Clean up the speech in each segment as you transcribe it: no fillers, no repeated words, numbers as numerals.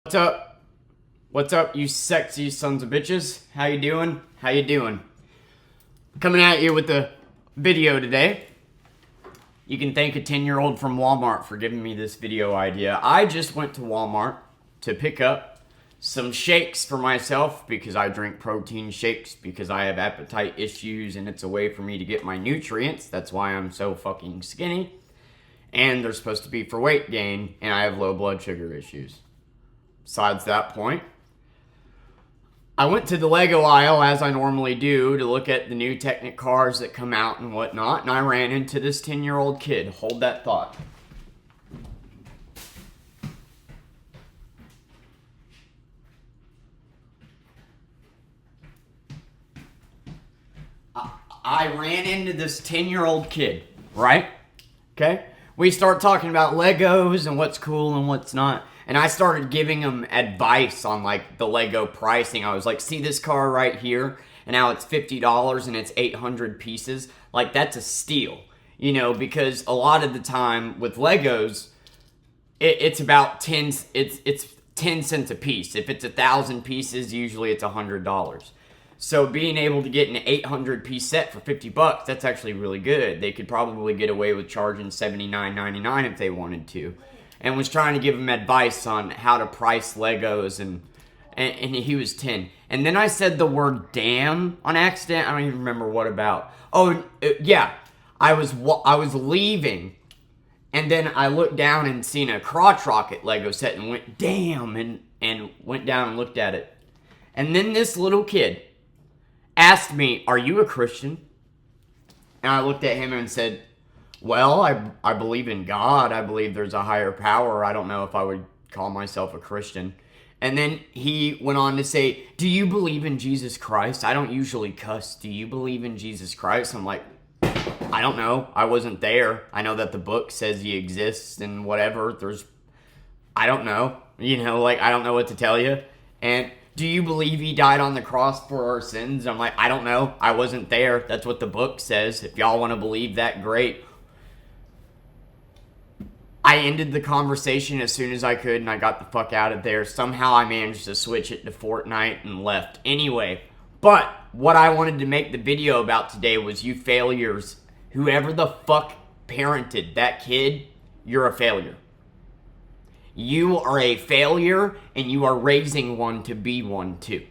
What's up? What's up, you sexy sons of bitches? How you doing? How you doing? Coming at you with a video today. You can thank a 10-year-old from Walmart for giving me this video idea. I just went to Walmart to pick up some shakes for myself because I drink protein shakes because I have appetite issues and it's a way for me to get my nutrients. That's why I'm so fucking skinny. And they're supposed to be for weight gain, and I have low blood sugar issues. Besides that point, I went to the Lego aisle as I normally do to look at the new Technic cars that come out and whatnot, and I ran into this 10-year-old kid. Hold that thought. I ran into this 10-year-old kid, right? Okay? We start talking about Legos and what's cool and what's not. And I started giving him advice on like the Lego pricing. I was like, see this car right here? And now it's $50 and it's 800 pieces. Like, that's a steal, you know, because a lot of the time with Legos, it's about 10 cents a piece. If it's 1,000 pieces, usually it's $100. So being able to get an 800 piece set for $50, that's actually really good. They could probably get away with charging $79.99 if they wanted to. And was trying to give him advice on how to price Legos, and he was 10. And then I said the word damn on accident. I don't even remember what about. Oh, yeah. I was leaving, and then I looked down and seen a crotch rocket Lego set and went damn, and went down and looked at it. And then this little kid asked me, "Are you a Christian?" And I looked at him and said, well, I believe in God. I believe there's a higher power. I don't know if I would call myself a Christian. And then he went on to say, do you believe in Jesus Christ? I don't usually cuss. Do you believe in Jesus Christ? I'm like, I don't know. I wasn't there. I know that the book says he exists and whatever. I don't know. You know, like, I don't know what to tell you. And do you believe he died on the cross for our sins? I'm like, I don't know. I wasn't there. That's what the book says. If y'all want to believe that, great. I ended the conversation as soon as I could, and I got the fuck out of there. Somehow I managed to switch it to Fortnite and left. Anyway, but what I wanted to make the video about today was you failures. Whoever the fuck parented that kid, you're a failure. You are a failure, and you are raising one to be one too.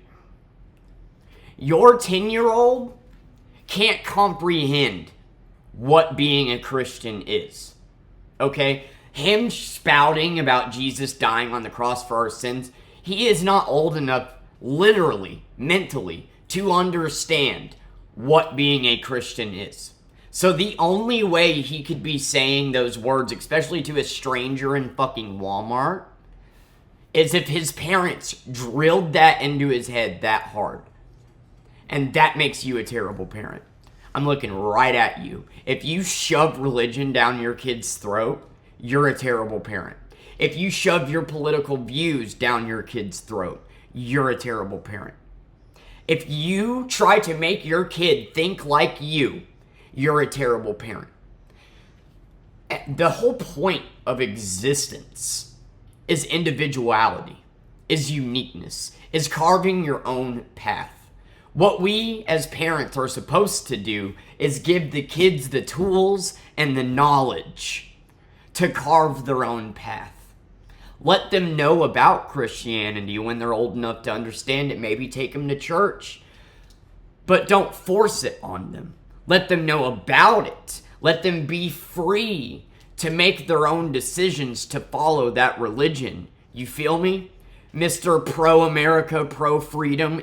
Your 10-year-old can't comprehend what being a Christian is. Okay? Him spouting about Jesus dying on the cross for our sins, he is not old enough, literally, mentally, to understand what being a Christian is. So the only way he could be saying those words, especially to a stranger in fucking Walmart, is if his parents drilled that into his head that hard. And that makes you a terrible parent. I'm looking right at you. If you shove religion down your kid's throat, you're a terrible parent. If you shove your political views down your kid's throat, you're a terrible parent. If you try to make your kid think like you're a terrible parent. The whole point of existence is individuality, is uniqueness, is carving your own path. What we as parents are supposed to do is give the kids the tools and the knowledge to carve their own path. Let them know about Christianity when they're old enough to understand it. Maybe take them to church. But don't force it on them. Let them know about it. Let them be free to make their own decisions to follow that religion. You feel me? Mr. Pro-America, pro-freedom,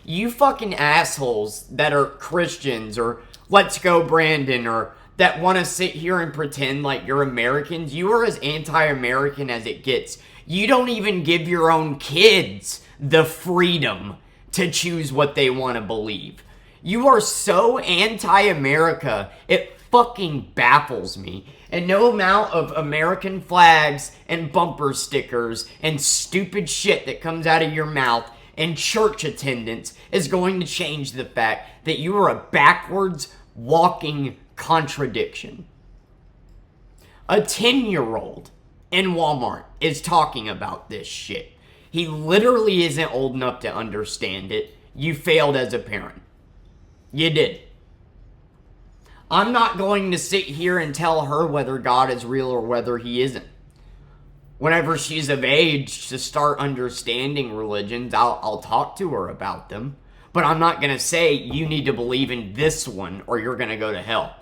you fucking assholes that are Christians or Let's Go Brandon or that want to sit here and pretend like you're Americans, you are as anti-American as it gets. You don't even give your own kids the freedom to choose what they want to believe. You are so anti-America, it fucking baffles me. And no amount of American flags and bumper stickers and stupid shit that comes out of your mouth and church attendance is going to change the fact that you are a backwards walking contradiction. A 10-year-old in Walmart is talking about this shit. He literally isn't old enough to understand it. You failed as a parent. You did. I'm not going to sit here and tell her whether God is real or whether he isn't. Whenever she's of age to start understanding religions, I'll talk to her about them. But I'm not going to say, you need to believe in this one or you're going to go to hell.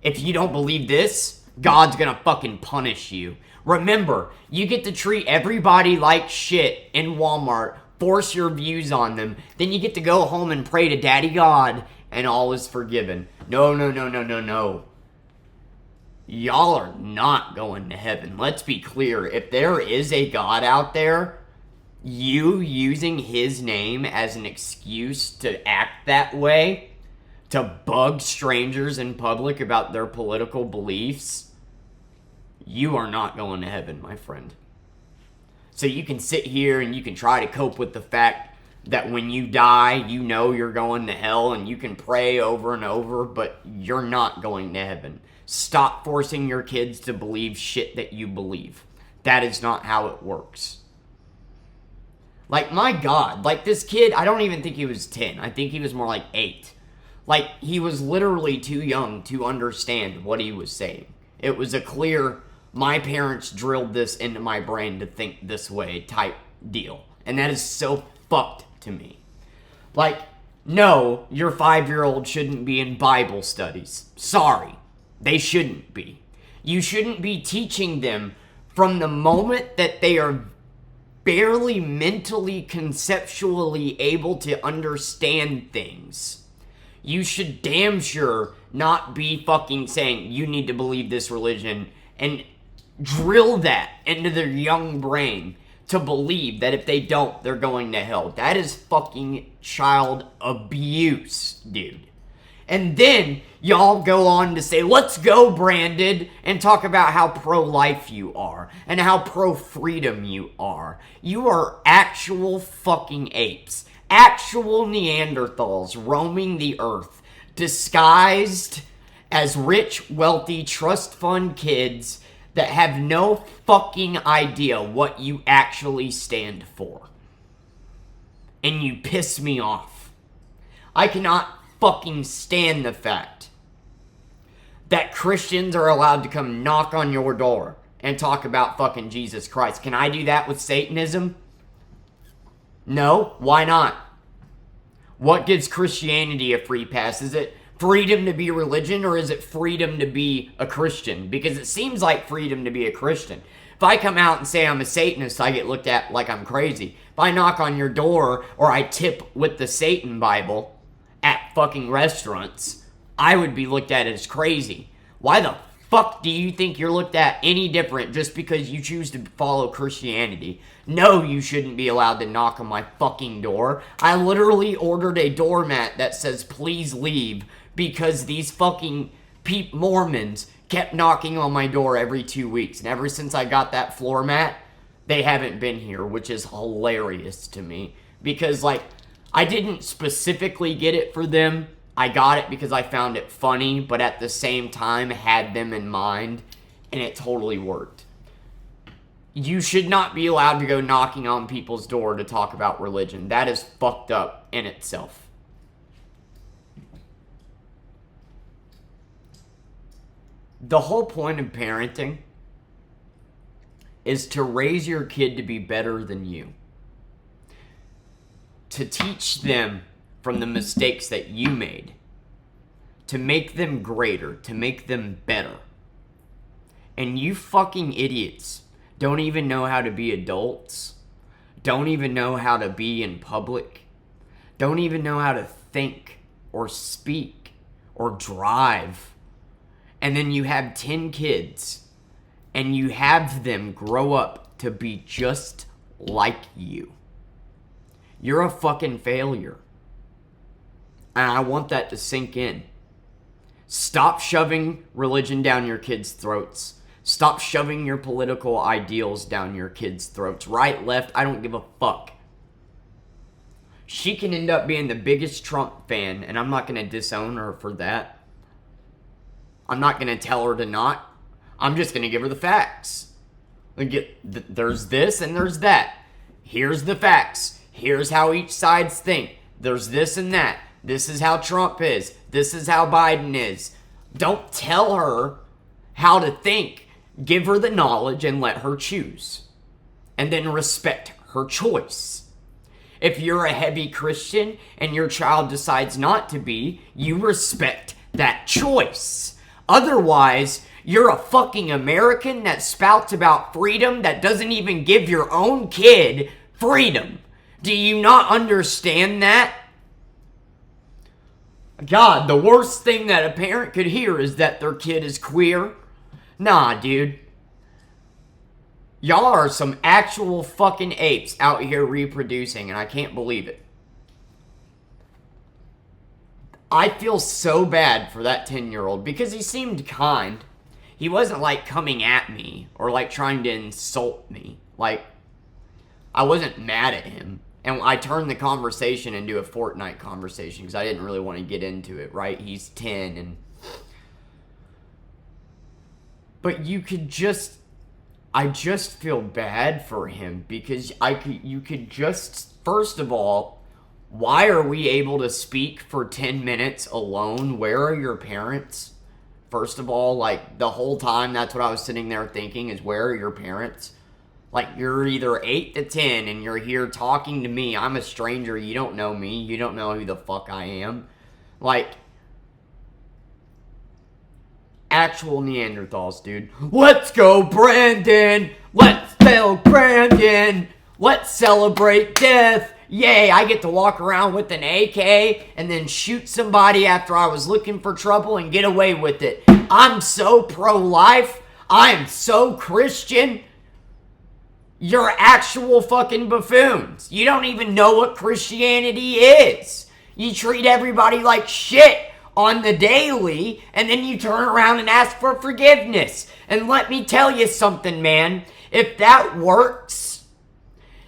If you don't believe this, God's going to fucking punish you. Remember, you get to treat everybody like shit in Walmart, force your views on them, then you get to go home and pray to Daddy God, and all is forgiven. No, no, no, no, no, no. Y'all are not going to heaven. Let's be clear. If there is a God out there, you using his name as an excuse to act that way, to bug strangers in public about their political beliefs, you are not going to heaven, my friend. So you can sit here and you can try to cope with the fact that when you die, you know you're going to hell, and you can pray over and over, but you're not going to heaven. Stop forcing your kids to believe shit that you believe. That is not how it works. Like, my God, like this kid, I don't even think he was 10. I think he was more like 8. Like, he was literally too young to understand what he was saying. It was a clear, my parents drilled this into my brain to think this way type deal. And that is so fucked to me. Like, no, your 5-year-old shouldn't be in Bible studies. Sorry. They shouldn't be. You shouldn't be teaching them from the moment that they are barely mentally, conceptually able to understand things. You should damn sure not be fucking saying, you need to believe this religion, and drill that into their young brain to believe that if they don't, they're going to hell. That is fucking child abuse, dude. And then y'all go on to say, let's go, Brandon, and talk about how pro-life you are and how pro-freedom you are. You are actual fucking apes. Actual Neanderthals roaming the earth, disguised as rich, wealthy, trust fund kids that have no fucking idea what you actually stand for. And you piss me off. I cannot fucking stand the fact that Christians are allowed to come knock on your door and talk about fucking Jesus Christ. Can I do that with Satanism? No. Why not? What gives Christianity a free pass? Is it freedom to be religion, or is it freedom to be a Christian? Because it seems like freedom to be a Christian. If I come out and say I'm a Satanist, I get looked at like I'm crazy. If I knock on your door or I tip with the Satan Bible at fucking restaurants, I would be looked at as crazy. Why the fuck do you think you're looked at any different just because you choose to follow Christianity? No, you shouldn't be allowed to knock on my fucking door. I literally ordered a doormat that says please leave because these fucking Mormons kept knocking on my door every 2 weeks. And ever since I got that floor mat, they haven't been here, which is hilarious to me. Because, like, I didn't specifically get it for them. I got it because I found it funny, but at the same time had them in mind, and it totally worked. You should not be allowed to go knocking on people's door to talk about religion. That is fucked up in itself. The whole point of parenting is to raise your kid to be better than you. To teach them from the mistakes that you made. To make them greater. To make them better. And you fucking idiots don't even know how to be adults. Don't even know how to be in public. Don't even know how to think or speak or drive. And then you have 10 kids, and you have them grow up to be just like you. You're a fucking failure. And I want that to sink in. Stop shoving religion down your kids' throats. Stop shoving your political ideals down your kids' throats. Right, left, I don't give a fuck. She can end up being the biggest Trump fan, and I'm not going to disown her for that. I'm not going to tell her to not. I'm just going to give her the facts. There's this and there's that. Here's the facts. Here's how each side's think. There's this and that. This is how Trump is. This is how Biden is. Don't tell her how to think. Give her the knowledge and let her choose. And then respect her choice. If you're a heavy Christian and your child decides not to be, you respect that choice. Otherwise, you're a fucking American that spouts about freedom that doesn't even give your own kid freedom. Do you not understand that? God, the worst thing that a parent could hear is that their kid is queer. Nah, dude. Y'all are some actual fucking apes out here reproducing, and I can't believe it. I feel so bad for that 10-year-old because he seemed kind. He wasn't like coming at me or like trying to insult me. Like, I wasn't mad at him. And I turned the conversation into a Fortnite conversation because I didn't really want to get into it, right? He's 10 and... But you could just... I just feel bad for him because you could just... First of all, why are we able to speak for 10 minutes alone? Where are your parents? First of all, like, the whole time, that's what I was sitting there thinking is, where are your parents? Like, you're either 8 to 10 and you're here talking to me. I'm a stranger. You don't know me. You don't know who the fuck I am. Like, actual Neanderthals, dude. Let's go, Brandon. Let's tell Brandon. Let's celebrate death. Yay, I get to walk around with an AK and then shoot somebody after I was looking for trouble and get away with it. I'm so pro-life. I am so Christian. You're actual fucking buffoons. You don't even know what Christianity is. You treat everybody like shit on the daily, and then you turn around and ask for forgiveness. And let me tell you something, man. If that works,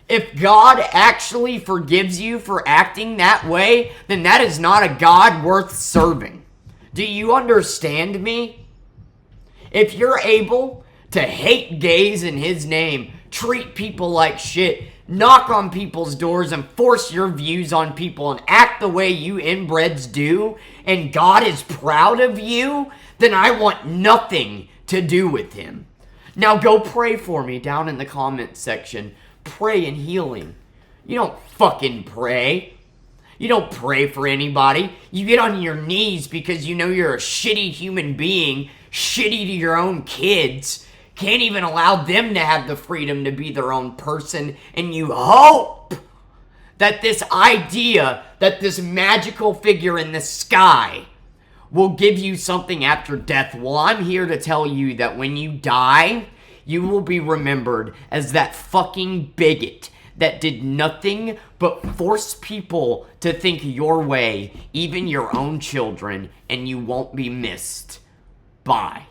if God actually forgives you for acting that way, then that is not a God worth serving. Do you understand me? If you're able to hate gays in his name, treat people like shit, knock on people's doors and force your views on people and act the way you inbreds do, and God is proud of you, then I want nothing to do with him. Now go pray for me down in the comments section. Pray and healing. You don't fucking pray. You don't pray for anybody. You get on your knees because you know you're a shitty human being, shitty to your own kids, can't even allow them to have the freedom to be their own person, and you hope that this idea, that this magical figure in the sky will give you something after death. Well, I'm here to tell you that when you die, you will be remembered as that fucking bigot that did nothing but force people to think your way, even your own children, and you won't be missed. Bye.